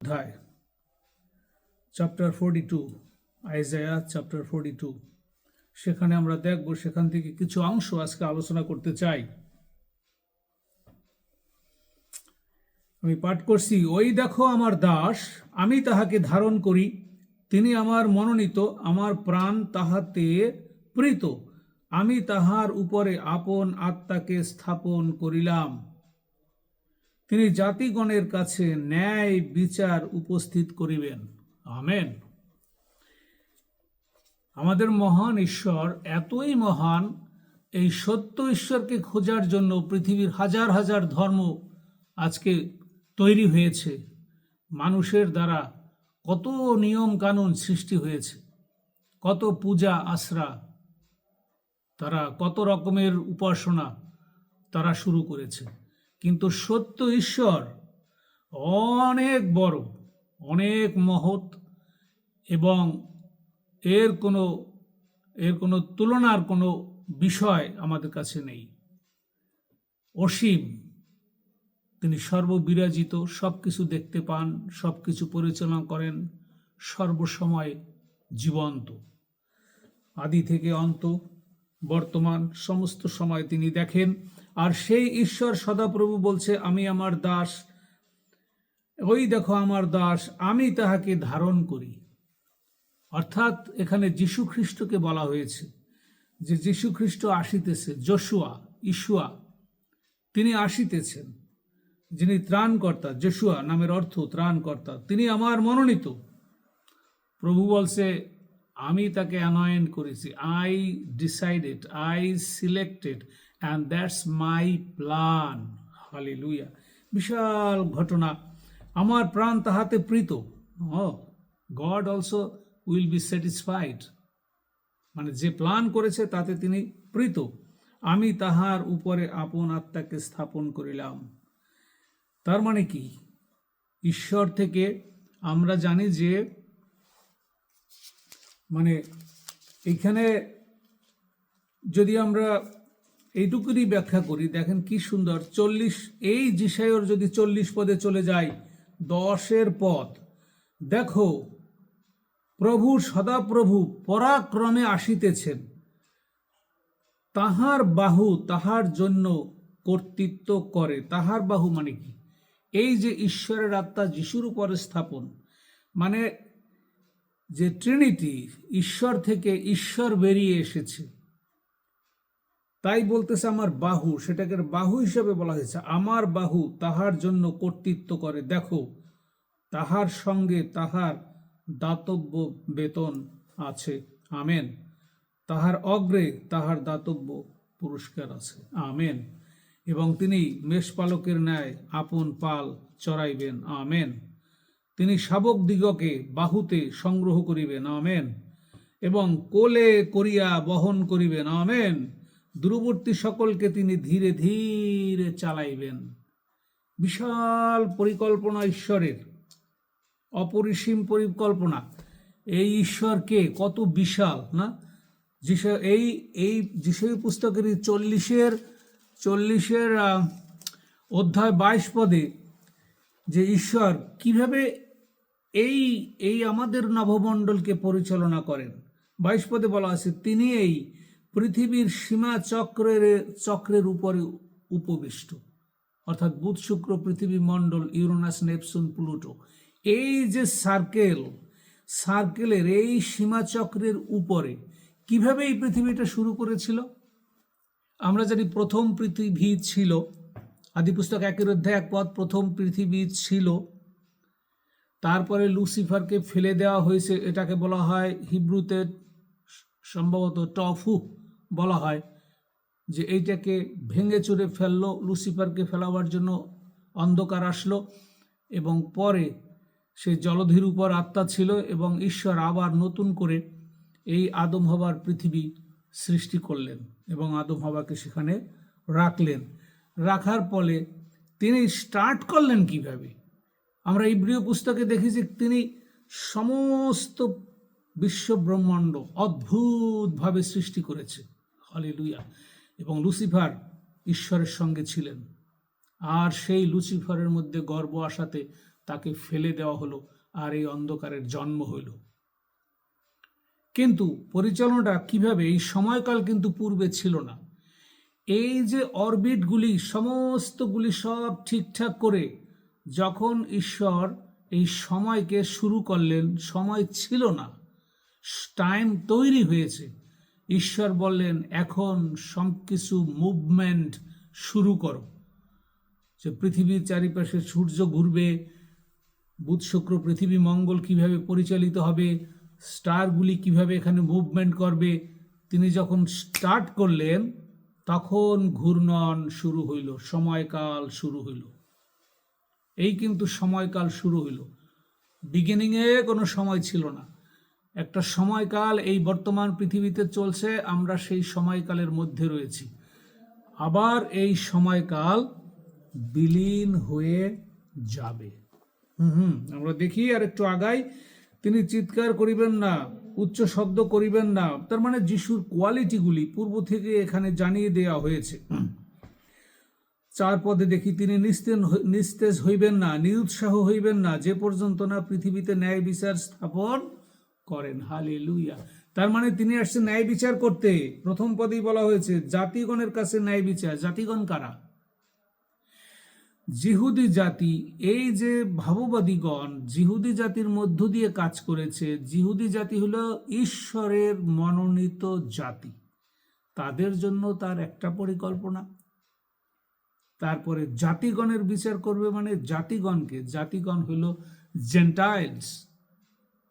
অধ্যায়, chapter 42, Isaiah chapter 42। সেখানে আমরা দেখব, সেখান থেকে কিছু অংশ আজকে আলোচনা করতে চাই। আমি পাঠ করছি। ওই দেখো আমার দাস, আমি তাহাকে ধারণ করি, তিনি আমার মনোনীত, আমার প্রাণ তাহাতে প্রীত, আমি তাহার উপরে আপন আত্মাকে স্থাপন করিলাম। তিনি জাতিগণের কাছে ন্যায় বিচার উপস্থিত করিবেন। আমেন। আমাদের মহান ঈশ্বর এতই মহান, এই সত্য ঈশ্বরকে খোঁজার জন্য পৃথিবীর হাজার হাজার ধর্ম আজকে তৈরি হয়েছে। মানুষের দ্বারা কত নিয়ম কানুন সৃষ্টি হয়েছে, কত পূজা আশ্রা, তারা কত রকমের উপাসনা তারা শুরু করেছে। কিন্তু সত্য ঈশ্বর অনেক বড়, অনেক মহৎ, এবং এর কোনো তুলনার কোনো বিষয় আমাদের কাছে নেই। অসীম, তিনি সর্ববিরাজিত, সব কিছু দেখতে পান, সব কিছু পরিচালনা করেন, সর্বসময় জীবন্ত, আদি থেকে অন্ত, বর্তমান, সমস্ত সময় তিনি দেখেন। আর সেই ঈশ্বর সদাপ্রভু বলছে, আমি আমার দাস, ওই দেখো আমার দাস, আমি তাহাকে ধারণ করি। অর্থাৎ এখানে যীশু খ্রিস্টকে বলা হয়েছে যে যীশু খ্রিস্ট আসিতেছে, ইশুয়া তিনি আসিতেছেন, যিনি ত্রাণকর্তা। যশোয়া নামের অর্থ ত্রাণকর্তা। তিনি আমার মনোনীত। প্রভু বলছে, আমি তাকে অ্যানয়েন্ট করেছি, I decided, I selected, and that's my plan. Hallelujah. বিশাল ঘটনা। আমার প্রাণ তাহাতে প্রীত। God also will be satisfied, মানে যে প্ল্যান করেছে তাতে তিনি প্রীত। আমি তাহার উপরে আপন আত্মাকে স্থাপন করিলাম। তার মানে কি? ঈশ্বর থেকে আমরা জানি যে, মানে এইখানে যদি আমরা এইটুকুনি ব্যাখ্যা করি, দেখেন কি সুন্দর। 40, এই যিশাইয়ের যদি 40 পদে চলে যায়, 10 পদ, দেখো প্রভু সদাপ্রভু পরাক্রমে আসিতেছেন, তাহার বাহু তাহার জন্য কর্তৃত্ব করে। তাহার বাহু মানে কি? এই যে ঈশ্বরের আত্মা যিশুর উপরে স্থাপন, মানে যে ট্রিনিটি, ঈশ্বর থেকে ঈশ্বর বেরিয়ে এসেছে, তাই বলতেছে আমার বাহু, সেটাকে বাহু হিসেবে বলা হয়েছে। আমার বাহু তাহার জন্য কর্তৃত্ব করে, দেখো তাহার সঙ্গে তাহার দাতব্য বেতন আছে। আমেন। তাহার অগ্রে তাহার দাতব্য পুরস্কার আছে। আমেন। এবং তিনি মেষপালকের ন্যায় আপন পাল চড়াইবেন। আমেন। তিনি শাবক দিগকে বাহুতে সংগ্রহ করিবেন। আমেন। এবং কোলে করিয়া বহন করিবেন। আমেন। দূরবর্তী সকলকে তিনি ধীরে ধীরে চালাইবেন। বিশাল পরিকল্পনা ঈশ্বরের, অপরিসীম পরিকল্পনা। এই ঈশ্বরকে কত বিশাল না! এই যিশাই পুস্তকের 40 অধ্যায় 22 পদে যে ঈশ্বর কিভাবে এই আমাদের নভমণ্ডলকে পরিচালনা করেন, 22 পদে বলা আছে, তিনি এই পৃথিবীর সীমা চক্রের উপরে উপবিষ্ট। অর্থাৎ বুধ, শুক্র, পৃথিবী মণ্ডল, ইউরেনাস, নেপচুন, প্লুটো, এই যে সার্কেলের এই সীমাচক্রের উপরে কিভাবে এই পৃথিবীটা শুরু করেছিল আমরা জানি। প্রথম পৃথিবী ছিল, আদিপুস্তক 1 অধ্যায় 1 পদ, প্রথম পৃথিবী ছিল। তারপরে লুসিফারকে ফেলে দেওয়া হয়েছে, এটাকে বলা হয় হিব্রুতে সম্ভবত টফু বলা হয়, যে এইটাকে ভেঙে চুরে ফেললো। লুসিফারকে ফেলাবার জন্য অন্ধকার আসলো, এবং পরে সেই জলধির উপর আত্মা ছিল, এবং ঈশ্বর আবার নতুন করে এই আদম হবার পৃথিবী সৃষ্টি করলেন, এবং আদম হবাকে সেখানে রাখার ফলে তিনি স্টার্ট করলেন কিভাবে? আমরা ইব্রিয় পুস্তকে দেখি যে তিনি সমস্ত বিশ্ব ব্রহ্মাণ্ড অদ্ভুতভাবে সৃষ্টি করেছে। হালেলুয়া। এবং লুসিফার ঈশ্বরের সঙ্গে ছিলেন, আর সেই লুসিফারের মধ্যে গর্ব আসাতে তাকে ফেলে দেওয়া হলো আর এই অন্ধকারের জন্ম হইল। কিন্তু পরিচালনাটা কিভাবে, এই সময়কাল কিন্তু পূর্বে ছিল না। এই যে অরবিটগুলি সমস্তগুলি সব ঠিকঠাক করে যখন ঈশ্বর এই সময়কে শুরু করলেন, সময় ছিল না, টাইম তৈরি হয়েছে, ঈশ্বর বললেন এখন সব কিছু মুভমেন্ট শুরু করো। যে পৃথিবীর চারিপাশে সূর্য ঘুরবে, বুধ শুক্র পৃথিবী মঙ্গল কিভাবে পরিচালিত হবে, স্টারগুলি কিভাবে এখানে মুভমেন্ট করবে, তিনি যখন স্টার্ট করলেন তখন ঘূর্ণন শুরু হইল, সময়কাল শুরু হইল। এই কিন্তু সময়কাল শুরু হইল, বিগিনিংয়ে কোনো সময় ছিল না। একটা সময়কাল এই বর্তমান পৃথিবীতে চলছে, আমরা সেই সময়কালের মধ্যে রয়েছি। আবার এই সময়কাল বিলীন হয়ে যাবে। আমরা দেখি আর একটু আগাই, তিনি চিৎকার করিবেন না, উচ্চ শব্দ করিবেন না। তার মানে যিশুর কোয়ালিটিগুলি পূর্ব থেকে এখানে জানিয়ে দেওয়া হয়েছে। 4 পদে দেখি, তিনি নিস্তেজ হইবেন না, নিরুৎসাহ হইবেন না, যে পর্যন্ত না পৃথিবীতে ন্যায় বিচার স্থাপন করেন। হালেলুয়া। তার মানে তিনি আসছেন ন্যায় বিচার করতে। প্রথম পদেই বলা হয়েছে জাতিগণের কাছে ন্যায় বিচার। জাতিগণ কারা? জিহুদি জাতি। এই যে ভাববাদীগণ জিহুদি জাতির মধ্য দিয়ে কাজ করেছে, জিহুদি জাতি হলো ঈশ্বরের মনোনীত জাতি, তাদের জন্য তার একটা পরিকল্পনা। তারপরে জাতিগণের বিচার করবে, মানে জাতিগণকে, জাতিগণ হলো জেন্টাইলস,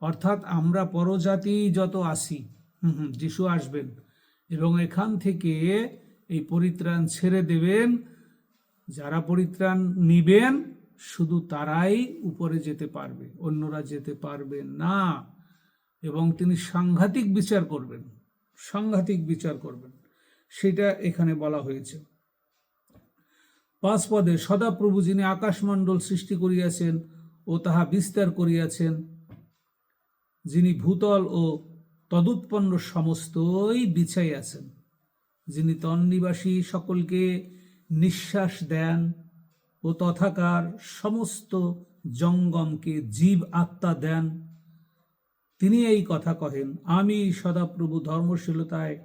অর্থাৎ আমরা পরজাতি যত আসি, যিশু আসবেন এবং এখান থেকে এই পরিত্রাণ ছেড়ে দেবেন। যারা পরিত্রাণ নিবেন শুধু তারাই উপরে যেতে পারবে, অন্যরা যেতে পারবে না। এবং তিনি সাংঘাতিক বিচার করবেন, সাংঘাতিক বিচার করবেন, সেটা এখানে বলা হয়েছে। 5 পদে, সদাপ্রভু যিনি আকাশমণ্ডল সৃষ্টি করিয়াছেন ও তাহা বিস্তার করিয়াছেন, যিনি ভূতল ও তদুৎপন্ন সমস্তই বিছাইয়াছেন, যিনি তন্নিবাসী সকলকে নিঃশ্বাস দেন ও তথাকার সমস্ত জঙ্গমকে জীব আত্মা দেন, তিনি এই কথা কহেন, আমি সদাপ্রভু ধর্মশীলতায়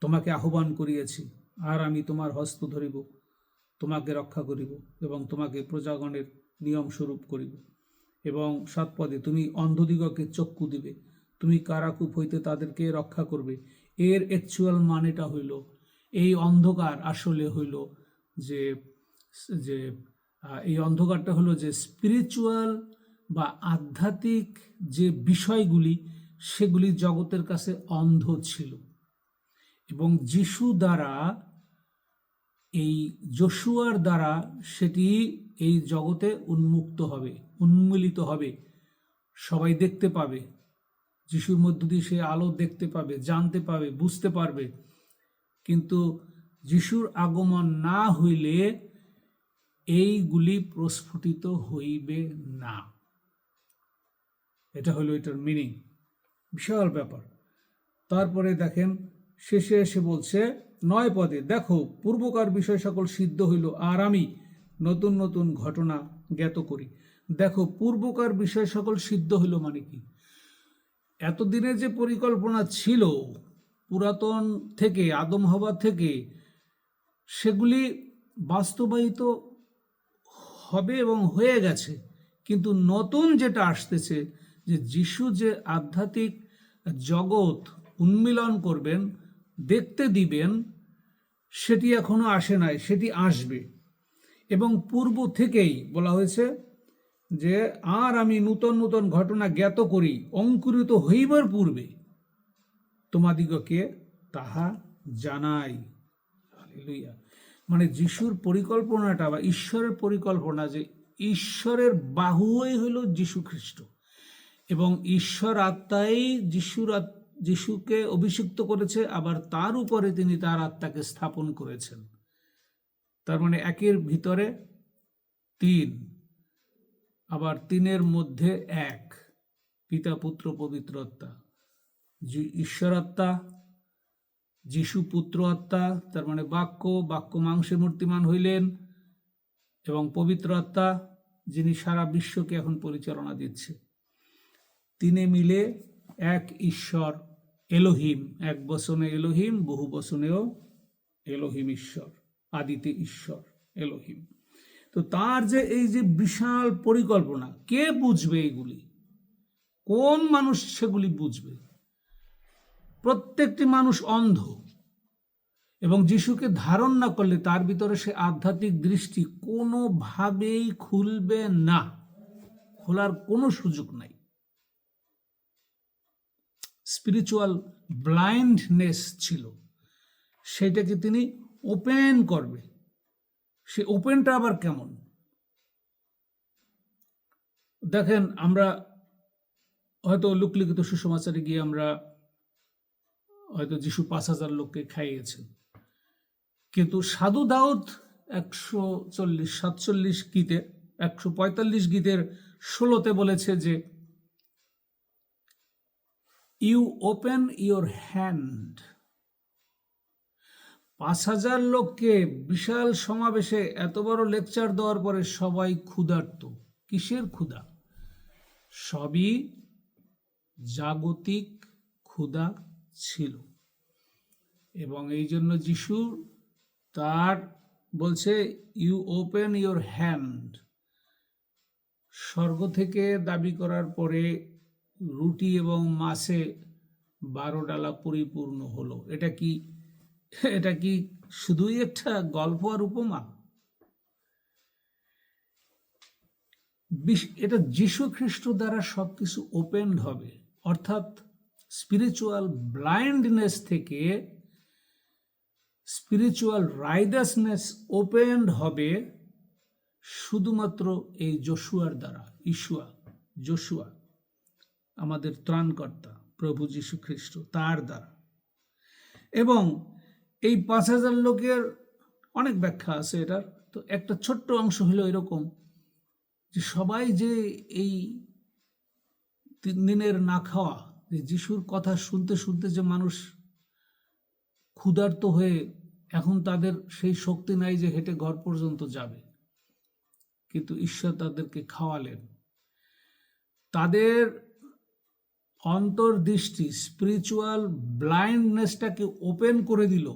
তোমাকে আহ্বান করিয়াছি, আর আমি তোমার হস্ত ধরিব, তোমাকে রক্ষা করিব এবং তোমাকে প্রজাগণের নিয়ম স্বরূপ করিব। এবং 7 পদে, তুমি অন্ধদিগকে চক্ষু দিবে, তুমি কারাকূপ হইতে তাদেরকে রক্ষা করবে। এর অ্যাকচুয়াল মানেটা হইল, এই অন্ধকার আসলে হইল যে যে এই অন্ধকারটা হলো যে স্পিরিচুয়াল বা আধ্যাত্মিক যে বিষয়গুলি, সেগুলি জগতের কাছে অন্ধ ছিল, এবং যিশু দ্বারা, এই যশোয়ার দ্বারা সেটি এই জগতে উন্মুক্ত হবে, উন্মূলিত হবে। সবাই দেখতে পাবে, যিশুর মধ্য দিয়ে সে আলো দেখতে পাবে, জানতে পাবে, বুঝতে পারবে। কিন্তু যিশুর আগমন না হইলে এইগুলি প্রস্ফুটিত হইবে না। এটা হলো এটার মিনিং, বিশাল ব্যাপার। তারপরে দেখেন শেষে এসে বলছে 9 পদে, দেখো পূর্বকার বিষয় সকল সিদ্ধ হইল, আর আমি নতুন নতুন ঘটনা জ্ঞাত করি। দেখো পূর্বকার বিষয় সকল সিদ্ধ হইল মানে কি? এতদিনে যে পরিকল্পনা ছিল পুরাতন থেকে, আদম হওয়া থেকে, সেগুলি বাস্তবায়িত হবে এবং হয়ে গেছে। কিন্তু নতুন যেটা আসতেছে, যে যিশু যে আধ্যাত্মিক জগৎ উন্মিলন করবেন, দেখতে দিবেন, সেটি এখনো আসে নাই, সেটি আসবে। এবং পূর্ব থেকেই বলা হয়েছে যে আর আমি নূতন নূতন ঘটনা জ্ঞাত করি, অঙ্কুরিত হইবার পূর্বে তোমাদিগকে তাহা জানাই। হালেলুয়া। মানে যিশুর পরিকল্পনাটা বা ঈশ্বরের পরিকল্পনা, যে ঈশ্বরের বাহুই হইল যীশু খ্রিস্ট, এবং ঈশ্বর আত্মাই যিশুকে অভিষিক্ত করেছে, আবার তার উপরে তিনি তার আত্মাকে স্থাপন করেছেন। তার মানে একের ভিতরে 3, আবার 3-এর মধ্যে 1, পিতা পুত্র পবিত্র আত্মা। ঈশ্বর আত্মা, যিশু পুত্র আত্মা, তার মানে বাক্য মাংসে মূর্তিমান হইলেন, এবং পবিত্র আত্মা যিনি সারা বিশ্বকে এখন পরিচালনা দিচ্ছে। তিনে মিলে এক ঈশ্বর এলোহিম, এক বচনে এলোহিম, বহু বচনেও এলোহিম ঈশ্বর, আদিতে ঈশ্বর এলোহিম। তো তার যে এই যে বিশাল পরিকল্পনা, কে বুঝবে এগুলি? কোন মানুষ সেগুলি বুঝবে? প্রত্যেকটি মানুষ অন্ধ, এবং যিশুকে ধারণ না করলে তার ভিতরে সে আধ্যাত্মিক দৃষ্টি কোনোভাবেই খুলবে না, খোলার কোনো সুযোগ নাই। স্পিরিচুয়াল ব্লাইন্ডনেস ছিল, সেটাকে তিনি ওপেন করবে। সে ওপেনটা আবার কেমন? দেখেন, আমরা হয়তো লোকলিখিত সুসমাচারে গিয়ে আমরা হয়তো যিশু 5,000 লোককে খাইয়েছেন, কিন্তু সাধু দাউদ 147 গীতে 145 গীতের 16তে বলেছে যে ইউ ওপেন ইউর হ্যান্ড। 5,000 লোককে বিশাল সমাবেশে এত বড় লেকচার দেওয়ার পরে সবাই ক্ষুধার্ত। কিসের ক্ষুধা? সবই জাগতিক ক্ষুধা ছিল। এবং এই জন্য যিশু তার বলছে ইউ ওপেন ইউর হ্যান্ড। স্বর্গ থেকে দাবি করার পরে রুটি এবং মাছে 12 ডালা পরিপূর্ণ হলো। এটা কি শুধুই একটা গল্প আর উপমা? এটা যীশু খ্রিস্ট দ্বারা সবকিছু ওপেনড হবে, অর্থাৎ স্পিরিচুয়াল ব্লাইন্ডনেস থেকে স্পিরিচুয়াল রাইদাসনেস ওপেনড হবে শুধুমাত্র এই যশোয়ার দ্বারা। যশোয়া আমাদের ত্রাণকর্তা প্রভু যীশু খ্রিস্ট, তার দ্বারা। এবং এই 5,000 লোকের অনেক ব্যাখ্যা আছে এটার। তো একটা ছোট্ট অংশ হলো এরকম যে সবাই যে এই 3 দিনের না খাওয়া, যে যিশুর কথা শুনতে শুনতে যে মানুষ ক্ষুধার্ত হয়ে এখন তাদের সেই শক্তি নাই যে হেঁটে ঘর পর্যন্ত যাবে, কিন্তু ঈশ্বর তাদেরকে খাওয়ালেন। তাদের অন্তর্দৃষ্টি, স্পিরিচুয়াল ব্লাইন্ডনেসটাকে ওপেন করে দিল।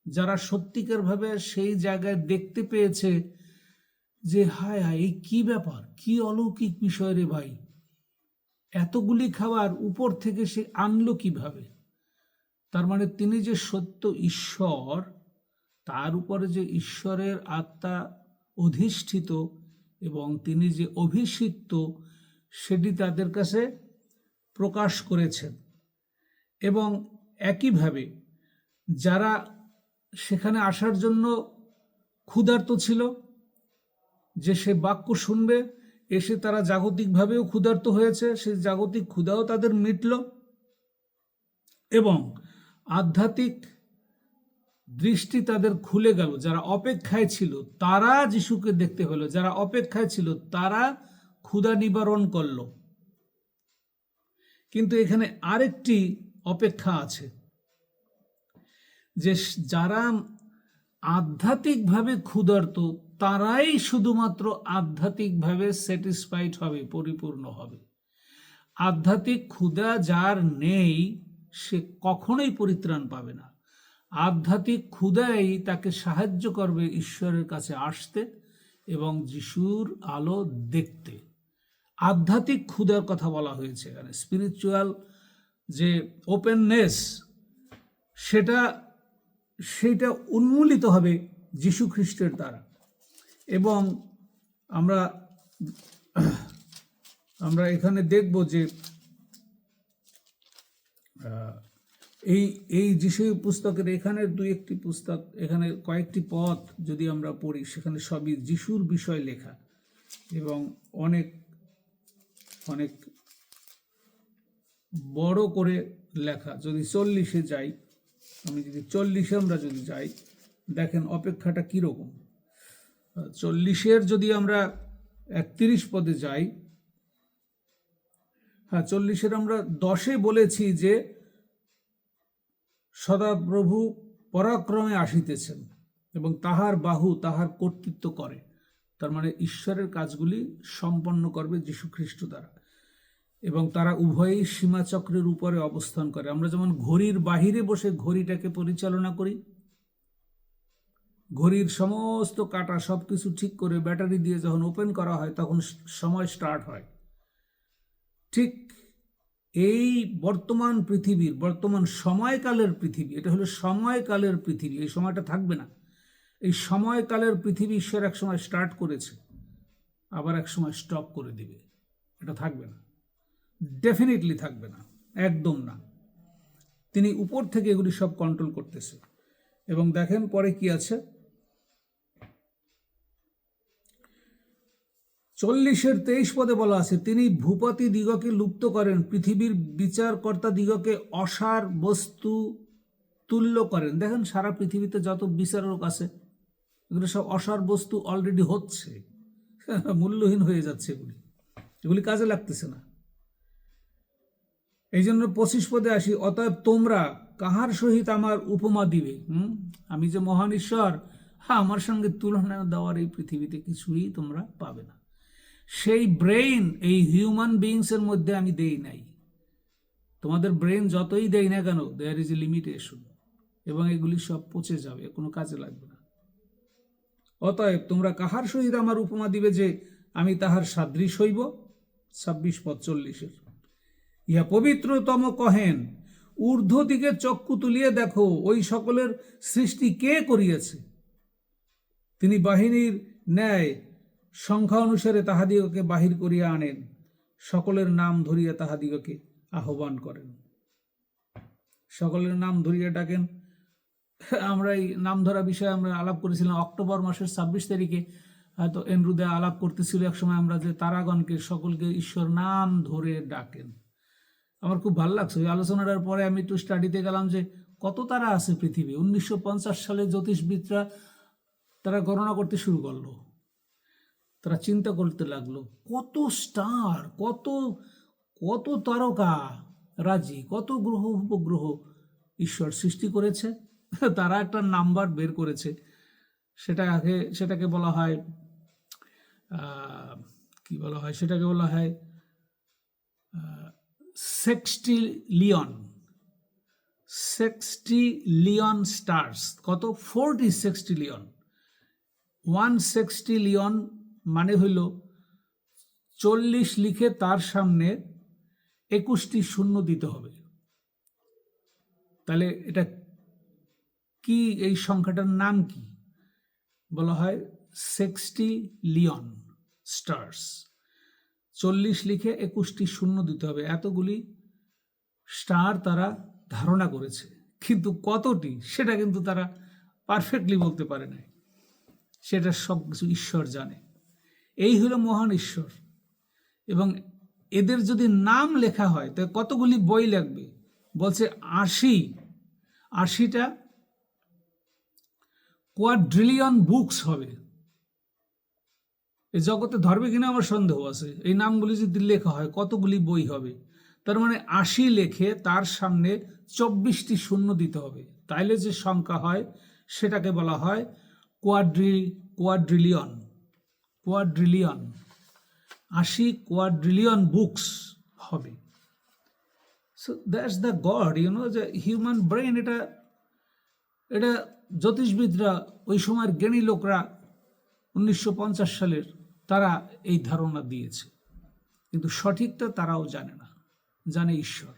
যারা সত্যিকারভাবে সেই জায়গায় দেখতে পেয়েছে যে হায় হায়, এই কি ব্যাপার, কি অলৌকিক বিষয় রে ভাই, এতগুলি খাবার উপর থেকে সে আনলো কিভাবে? তার মানে তিনি যে সত্য ঈশ্বর, তার উপরে যে ঈশ্বরের আত্মা অধিষ্ঠিত এবং তিনি যে অভিষিক্ত, সেটি তাদের কাছে প্রকাশ করেছেন। এবং একইভাবে যারা সেখানে আসার জন্য ক্ষুধার্ত ছিল, যে সে বাক্য শুনবে, এসে তারা জাগতিকভাবেও ক্ষুধার্ত হয়েছে, সেই জাগতিক ক্ষুধাও তাদের মিটল। এবং আধ্যাত্মিক দৃষ্টি তাদের খুলে গেল। যারা অপেক্ষায় ছিল তারা যিশুকে দেখতে পেল, যারা অপেক্ষায় ছিল তারা ক্ষুধা নিবারণ করল। কিন্তু এখানে আরেকটি অপেক্ষা আছে, যে যারা আধ্যাত্মিকভাবে ক্ষুধার্ত তারাই শুধুমাত্র আধ্যাত্মিকভাবে স্যাটিসফাইড হবে, পরিপূর্ণ হবে। আধ্যাত্মিক ক্ষুধা যার নেই সে কখনোই পরিত্রাণ পাবে না। আধ্যাত্মিক ক্ষুধাই তাকে সাহায্য করবে ঈশ্বরের কাছে আসতে এবং যিশুর আলো দেখতে। আধ্যাত্মিক ক্ষুধার কথা বলা হয়েছে এখানে। স্পিরিচুয়াল যে ওপেননেস, সেটা উন্মূলিত হবে যীশু খ্রিস্টের দ্বারা। এবং আমরা এখানে দেখব যে এই যিশু পুস্তকের এখানে 2-1টি পুস্তক, এখানে কয়েকটি পথ যদি আমরা পড়ি, সেখানে সবই যিশুর বিষয় লেখা এবং অনেক অনেক বড় করে লেখা। যদি 40-এ যাই, যদি 40-এ আমরা যদি যাই, দেখেন অপেক্ষাটা কীরকম। 40-এর যদি আমরা 31 পদে যাই, হ্যাঁ 40-এর আমরা 10-এ বলেছি যে সদাপ্রভু পরাক্রমে আসিতেছেন এবং তাহার বাহু তাহার কর্তৃত্ব করে। তার মানে ঈশ্বরের কাজগুলি সম্পন্ন করবে যীশু খ্রিস্ট দ্বারা, এবং তারা উভয়ই সীমাচক্রের উপরে অবস্থান করে। আমরা যেমন ঘড়ির বাহিরে বসে ঘড়িটাকে পরিচালনা করি, ঘড়ির সমস্ত কাঁটা সব কিছু ঠিক করে ব্যাটারি দিয়ে যখন ওপেন করা হয় তখন সময় স্টার্ট হয়। ঠিক এই বর্তমান পৃথিবীর, বর্তমান সময়কালের পৃথিবী, এটা হলো সময়কালের পৃথিবী, এই সময়টা থাকবে না। এই সময়কালের পৃথিবী ঈশ্বর এক সময় স্টার্ট করেছে, আবার এক সময় স্টপ করে দিবে। এটা থাকবে না, ডেফিনেটলি থাকবে না, একদম না। তিনি উপর থেকে এগুলি সব কন্ট্রোল করতেছে। এবং দেখেন পরে কি আছে, 40-23 পদে বলা আছে, তিনি ভূপতি দিগকে লুপ্ত করেন, পৃথিবীর বিচারকর্তা দিগকে অসার বস্তু তুল্য করেন। দেখেন সারা পৃথিবীতে যত বিচারক আছে এগুলো সব অসার বস্তু অলরেডি হচ্ছে, মূল্যহীন হয়ে যাচ্ছে, এগুলি কাজে লাগতেছে না। এই জন্য 25 পদে আসি, অতএব তোমরা কাহার সহিত আমার উপমা দিবে? আমি যে মহান ঈশ্বর, আমার সঙ্গে তুলনা দেওয়ার এই পৃথিবীতে কিছুই তোমরা পাবে না। সেই ব্রেইন এই হিউম্যান বিইংসের মধ্যে আমি দেই নাই। তোমাদের ব্রেন যতই দেই না কেন, দেয়ার ইজ এ লিমিটেশন, এবং এগুলি সব পচে যাবে, কোনো কাজে লাগবে না। অতএব তোমরা কাহার সহিত আমার উপমা দিবে যে আমি তাহার সাদৃশ হইব? 26 পদ 40-এর, ইহা পবিত্রতম কহেন, ঊর্ধ্ব দিকে চক্ষু তুলিয়ে দেখো, ওই সকলের সৃষ্টি কে করিয়াছে? তিনি বাহিনীর ন্যায় সংখ্যা অনুসারে তাহাদিগকে বাহির করিয়া আনেন, সকলের নাম ধরিয়া তাহাদিগকে আহ্বান করেন। সকলের নাম ধরিয়া ডাকেন। আমরা এই নাম ধরা বিষয়ে আমরা আলাপ করেছিলাম অক্টোবর মাসের 26 তারিখে, হয়তো এনরুদে আলাপ করতেছিল এক সময় আমরা, যে তারাগণকে সকলকে ঈশ্বর নাম ধরে ডাকেন। আমার খুব ভালো লাগছে ওই আলোচনাটার পরে। আমি একটু স্টাডিতে গেলাম যে কত তারা আছে পৃথিবী। 1950 সালে জ্যোতিষবিদরা তারা গণনা করতে শুরু করলো, তারা চিন্তা করতে লাগলো কত স্টার, কত কত তারকা রাজি, কত গ্রহ উপগ্রহ ঈশ্বর সৃষ্টি করেছে। তারা একটা নাম্বার বের করেছে, সেটাকে বলা হয় কি বলা হয়, সেটাকে বলা হয় সেক্সটিলিয়ন স্টার্স। কত? 40 সেক্সটিলিয়ন। 1 সেক্সটিলিয়ন মানে হইল 40 লিখে তার সামনে 21টি শূন্য দিতে হবে। তাহলে এটা কি, এই সংখ্যাটার নাম কি? বলা হয় সেক্সটিলিয়ন স্টার্স। 40 লিখে 21টি শূন্য দিতে হবে, এতগুলি স্টার তারা ধারণা করেছে। কিন্তু কতটি সেটা কিন্তু তারা পারফেক্টলি বলতে পারে না, সেটা সব কিছু ঈশ্বর জানে। এই হলো মহান ঈশ্বর। এবং এদের যদি নাম লেখা হয় তাহলে কতগুলি বই লাগবে? বলছে 80টা কোয়াড্রিলিয়ন বুকস হবে। এই জগতে ধরবে কিনা আমার সন্দেহ আছে। এই নামগুলি যদি লেখা হয় কতগুলি বই হবে? তার মানে 80 লেখে তার সামনে 24টি শূন্য দিতে হবে, তাইলে যে সংখ্যা হয় সেটাকে বলা হয় কোয়াড্রিলিয়ন। 80 কোয়াড্রিলিয়ন বুকস হবে। সো দ্যাটস দ্য গড, যে হিউম্যান ব্রেন। এটা জ্যোতিষবিদরা, ওই সময়ের জ্ঞানী লোকরা 1950 সালের, তারা এই ধারণা দিয়েছে, কিন্তু সঠিকটা তারাও জানে না, জানে ঈশ্বর।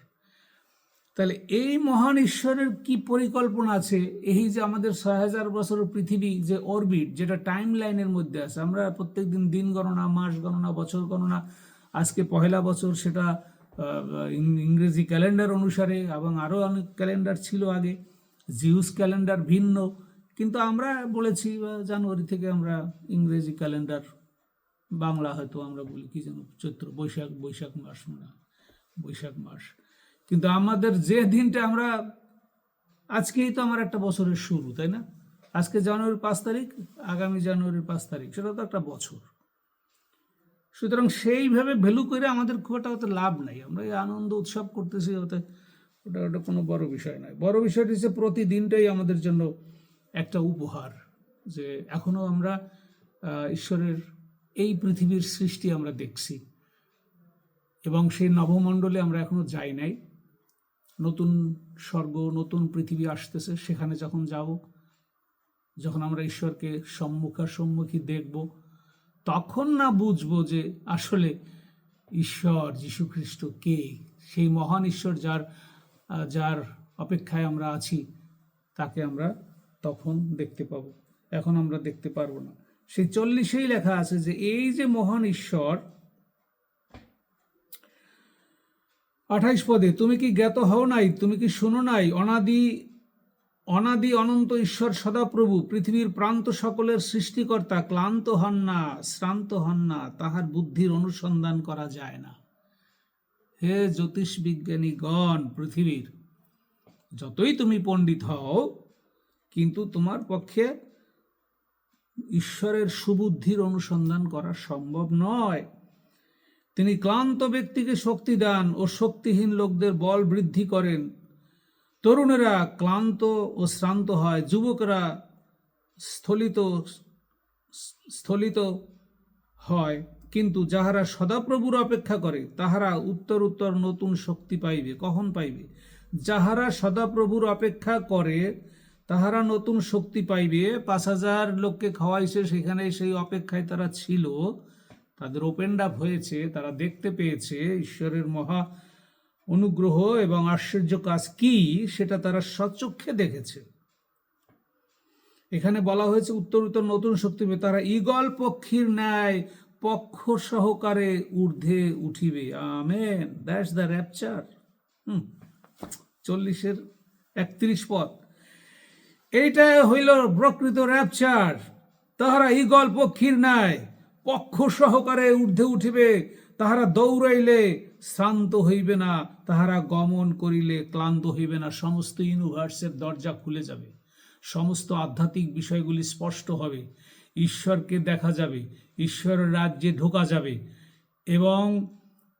তাহলে এই মহান ঈশ্বরের কি পরিকল্পনা আছে? এই যে আমাদের 6000 বছরের পৃথিবী যে অরবিট, যেটা টাইম লাইনের মধ্যে আছে, আমরা প্রত্যেকদিন দিন গণনা, মাস গণনা, বছর গণনা, আজকে পহেলা বছর, সেটা ইংরেজি ক্যালেন্ডার অনুসারে, এবং আরও অনেক ক্যালেন্ডার ছিল আগে, জিউস ক্যালেন্ডার ভিন্ন। কিন্তু আমরা বলেছি জানুয়ারি থেকে আমরা ইংরেজি ক্যালেন্ডার, বাংলা হয়তো আমরা বলি কি যেন চৈত্র, বৈশাখ মাস, বৈশাখ মাস। কিন্তু আমাদের যে দিনটা আমরা, আজকেই তো আমার একটা বছরের শুরু, তাই না? আজকে জানুয়ারির 5 তারিখ, আগামী জানুয়ারির 5 তারিখ, সেটা তো একটা বছর। সুতরাং সেইভাবে ভ্যালু করে আমাদের খুব একটা হতে লাভ নাই। আমরা এই আনন্দ উৎসব করতেছি, ওটা কোনো বড় বিষয় নয়। বড় বিষয়টি হচ্ছে প্রতিদিনটাই আমাদের জন্য একটা উপহার, যে এখনও আমরা ঈশ্বরের এই পৃথিবীর সৃষ্টি আমরা দেখছি, এবং সেই নবমণ্ডলে আমরা এখনো যাই নাই। নতুন স্বর্গ, নতুন পৃথিবী আসতেছে। সেখানে যখন যাব, যখন আমরা ঈশ্বরকে সম্মুখাসম্মুখী দেখব, তখন না বুঝবো যে আসলে ঈশ্বর যীশুখ্রিস্ট কে, সেই মহান ঈশ্বর যার অপেক্ষায় আমরা আছি, তাকে আমরা তখন দেখতে পাব। এখন আমরা দেখতে পারবো না। সেই 40-এই লেখা আছে যে এই যে মহান ঈশ্বর, 28 পদে, তুমি কি জ্ঞাত হও নাই, তুমি কি শুনো নাই, অনাদি অনন্ত ঈশ্বর সদাপ্রভু, পৃথিবীর প্রান্ত সকলের সৃষ্টিকর্তা, ক্লান্ত হন না, শ্রান্ত হন না, তাহার বুদ্ধির অনুসন্ধান করা যায় না। হে জ্যোতিষ বিজ্ঞানীগণ, পৃথিবীর যতই তুমি পণ্ডিত হও, কিন্তু তোমার পক্ষে ঈশ্বরের সুবুদ্ধির অনুসন্ধান করা সম্ভব নয়। তিনি ক্লান্ত ব্যক্তিকে শক্তি দেন ও শক্তিহীন লোকদের বল বৃদ্ধি করেন। তরুণেরা ক্লান্ত ও শ্রান্ত হয়, যুবকেরা স্থলিত হয়, কিন্তু যাহারা সদাপ্রভুর অপেক্ষা করে তাহারা উত্তর উত্তর নতুন শক্তি পাইবে। কখন পাইবে? যাহারা সদাপ্রভুর অপেক্ষা করে তাহারা নতুন শক্তি পাইবে। 5000 লোককে খাওয়াইছে, সেখানে সেই অপেক্ষায় তারা ছিল, তাদের ওপেন্ড আপ হয়েছে, তারা দেখতে পেয়েছে ঈশ্বরের মহা অনুগ্রহ এবং আশ্চর্য কাজ কি, সেটা তারা সচক্ষে দেখেছে। এখানে বলা হয়েছে উত্তর উত্তর নতুন শক্তি পেয়ে তারা ঈগল পক্ষীর ন্যায় পক্ষ সহকারে ঊর্ধ্বে উঠিবে। আমেন। That's the rupture. 40-31 পদ, এইটা হইল প্রকৃত র্যাপচার। তাহারা ঈগল পক্ষীর ন্যায় পক্ষ সহকারে ঊর্ধ্বে উঠিবে, তাহারা দৌড়াইলে শ্রান্ত হইবে না, তাহারা গমন করিলে ক্লান্ত হইবে না। সমস্ত ইউনিভার্সের দরজা খুলে যাবে, সমস্ত আধ্যাত্মিক বিষয়গুলি স্পষ্ট হবে, ঈশ্বরকে দেখা যাবে, ঈশ্বরের রাজ্যে ঢোকা যাবে, এবং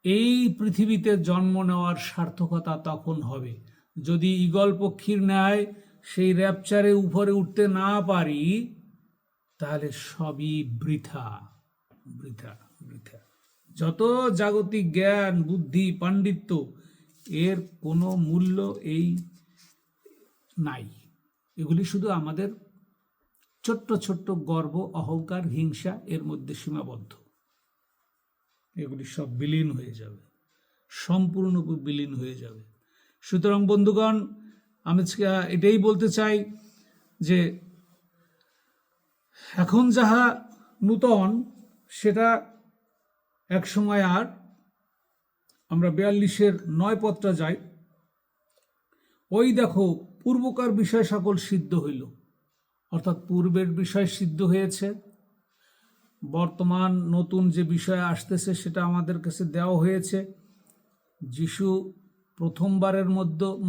এই পৃথিবীতে জন্ম নেওয়ার সার্থকতা তখন হবে। যদি ঈগল পক্ষীর ন্যায় সেই র্যাপচারে উপরে উঠতে না পারি, তাহলে সবই বৃথা বৃথা বৃথা। যত জাগতিক জ্ঞান, বুদ্ধি, পাণ্ডিত্য, এর কোনো মূল্য এই নাই। এগুলি শুধু আমাদের ছোট্ট ছোট্ট গর্ব, অহংকার, হিংসা, এর মধ্যে সীমাবদ্ধ। এগুলি সব বিলীন হয়ে যাবে, সম্পূর্ণরূপে বিলীন হয়ে যাবে। সুতরাং বন্ধুগণ, আমি এটাই বলতে চাই যে এখন যাহা নূতন, সেটা এক সময় আর আমরা 42-9 পদটা যাই। ওই দেখো, পূর্বকার বিষয় সকল সিদ্ধ হইল, অর্থাৎ পূর্বের বিষয় সিদ্ধ হয়েছে, বর্তমান নতুন যে বিষয় আসতেছে সেটা আমাদের কাছে দেওয়া হয়েছে। যিশু প্রথমবারের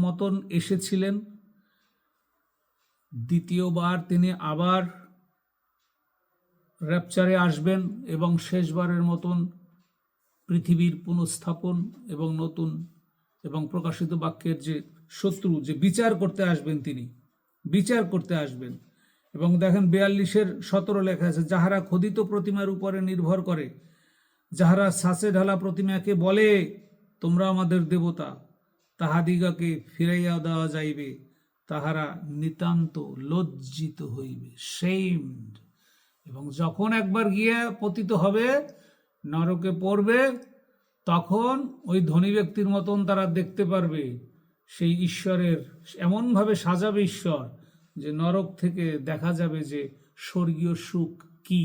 মতন এসেছিলেন, দ্বিতীয়বার তিনি আবার র্যাপচারে আসবেন এবং শেষবারের মতন পৃথিবীর পুনঃস্থাপন এবং নতুন এবং প্রকাশিত বাক্যের যে শত্রু, যে বিচার করতে আসবেন, তিনি বিচার করতে আসবেন। এবং দেখেন 42-17 লেখা আছে, যাহারা খোদিত প্রতিমার উপরে নির্ভর করে, যাহারা ছাঁচে ঢালা প্রতিমাকে বলে তোমরা আমাদের দেবতা, তাহাদিগকে ফিরাইয়া দেওয়া যাইবে, তাহারা নিতান্ত লজ্জিত হইবে, সেইমড। এবং যখন একবার গিয়ে পতিত হবে, নরকে পড়বে, তখন ওই ধনী ব্যক্তির মতন তারা দেখতে পারবে সেই ঈশ্বরের, এমনভাবে সাজাবে ঈশ্বর যে নরক থেকে দেখা যাবে যে স্বর্গীয় সুখ কি,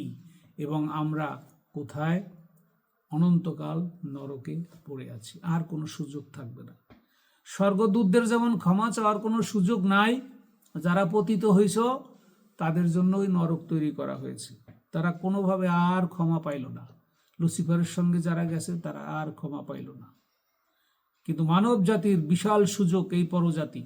এবং আমরা কোথায় অনন্তকাল নরকে পড়ে আছি। আর কোনো সুযোগ থাকবে না। স্বর্গদূতদের যেমন ক্ষমা চাওয়ার কোনো সুযোগ নাই, যারা পতিত হয়েছ তাদের জন্য ওই নরক তৈরি করা হয়েছে। তারা কোনোভাবে আর ক্ষমা পাইল না। লুসিফারের সঙ্গে যারা গেছে তারা আর ক্ষমা পাইল না। কিন্তু মানব জাতির বিশাল সুযোগ, এই পরজাতি,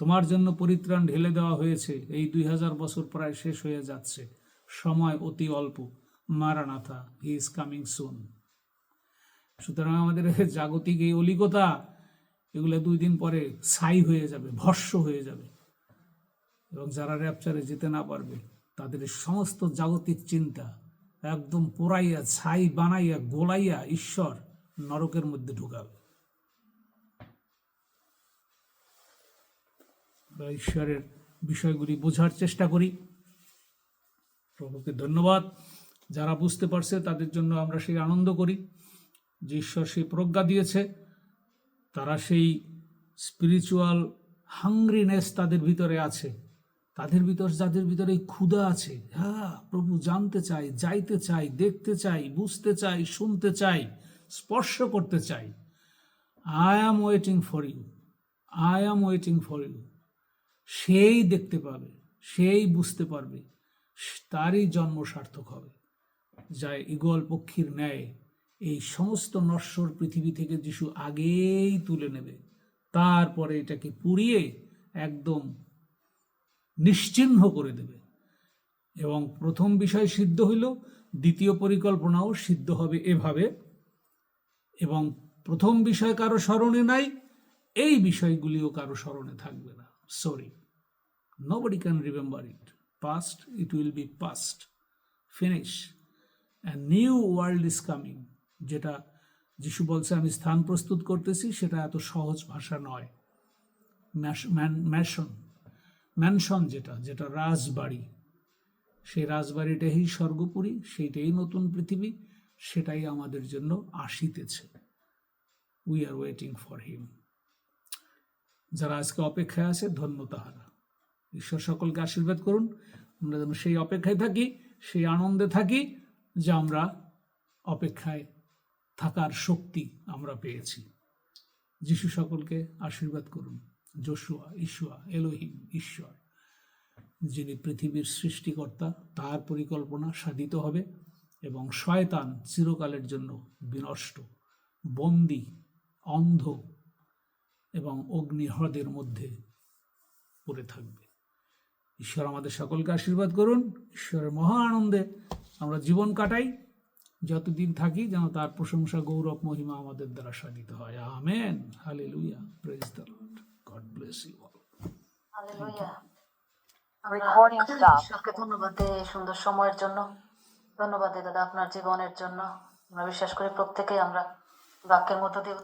তোমার জন্য পরিত্রাণ ঢেলে দেওয়া হয়েছে। এই 2000 বছর প্রায় শেষ হয়ে যাচ্ছে, সময় অতি অল্প। মারানাথা, হি ইজ কামিং সুন। সুতরাং আমাদের জাগতিক এই অলিকতা, এগুলো 2 দিন পরে ছাই হয়ে যাবে, ভস্ম হয়ে যাবে, এবং যারা র্যাপচারে যেতে না পারবে তাদের সমস্ত জাগতিক চিন্তা একদম পোড়াইয়া ছাই বানাইয়া গোলাইয়া ঈশ্বর নরকের মধ্যে ঢুকাবে। ঈশ্বরের বিষয়গুলি বোঝার চেষ্টা করি। প্রভুকে ধন্যবাদ। যারা বুঝতে পারছে তাদের জন্য আমরা সেই আনন্দ করি যে ঈশ্বর সেই প্রজ্ঞা দিয়েছে, তারা সেই স্পিরিচুয়াল হাংরিনেস তাদের ভিতরে আছে, যাদের ভিতরে এই ক্ষুধা আছে, হ্যাঁ প্রভু জানতে চাই, যাইতে চাই, দেখতে চাই, বুঝতে চাই, শুনতে চাই, স্পর্শ করতে চাই। I am waiting for you, I am waiting for you. সেই দেখতে পাবে, সেই বুঝতে পারবে, তারই জন্ম সার্থক হবে। যা ঈগল পক্ষীর ন্যায় এই সমস্ত নশ্বর পৃথিবী থেকে যিশু আগেই তুলে নেবে, তারপরে এটাকে পুড়িয়ে একদম নিশ্চিহ্ন করে দেবে। এবং প্রথম বিষয় সিদ্ধ হইল, দ্বিতীয় পরিকল্পনাও সিদ্ধ হবে এভাবে। এবং প্রথম বিষয় কারো স্মরণে নাই, এই বিষয়গুলিও কারো স্মরণে থাকবে না। Sorry, nobody can remember it. Past, it will be past. Finish. A new world is coming. যেটা যিশু বলছে আমি স্থান প্রস্তুত করতেছি, সেটা এত সহজ ভাষা নয়। ম্যানশন যেটা রাজবাড়ি, সেই রাজবাড়িটাই স্বর্গপুরী, সেইটাই নতুন পৃথিবী, সেটাই আমাদের জন্য আসিতেছে। We are waiting for him. যারা আজকে অপেক্ষায় আছে, ধন্য তাহারা। ঈশ্বর সকলকে আশীর্বাদ করুন। আমরা যেন সেই অপেক্ষায় থাকি, সেই আনন্দে থাকি যে আমরা অপেক্ষায় থাকার শক্তি আমরা পেয়েছি। যিশু সকলকে আশীর্বাদ করুন। যশোয়া, ঈশ্বর, এলোহিম, ঈশ্বর যিনি পৃথিবীর সৃষ্টিকর্তা, তার পরিকল্পনা সাধিত হবে এবং শয়তান চিরকালের জন্য বিনষ্ট, বন্দী, অন্ধ এবং অগ্নিহ্রদের মধ্যে পড়ে থাকবে। ঈশ্বর আমাদের সকলকে আশীর্বাদ করুন। ঈশ্বরের মহা আনন্দে আমরা জীবন কাটাই, যতদিন থাকি যেন তার প্রশংসা, গৌরব, মহিমা আমাদের দ্বারা সাধিত হয়। Amen. Hallelujah. Praise the lord. God bless you all. Hallelujah. Recording stop. ঈশ্বরকে ধন্যবাদ দেই এই সুন্দর সময়ের জন্য। ধন্যবাদ দাদা আপনার জীবনের জন্য। আমরা বিশ্বাস করি প্রত্যেকেই আমরা বাক্যের মধ্য দিয়ে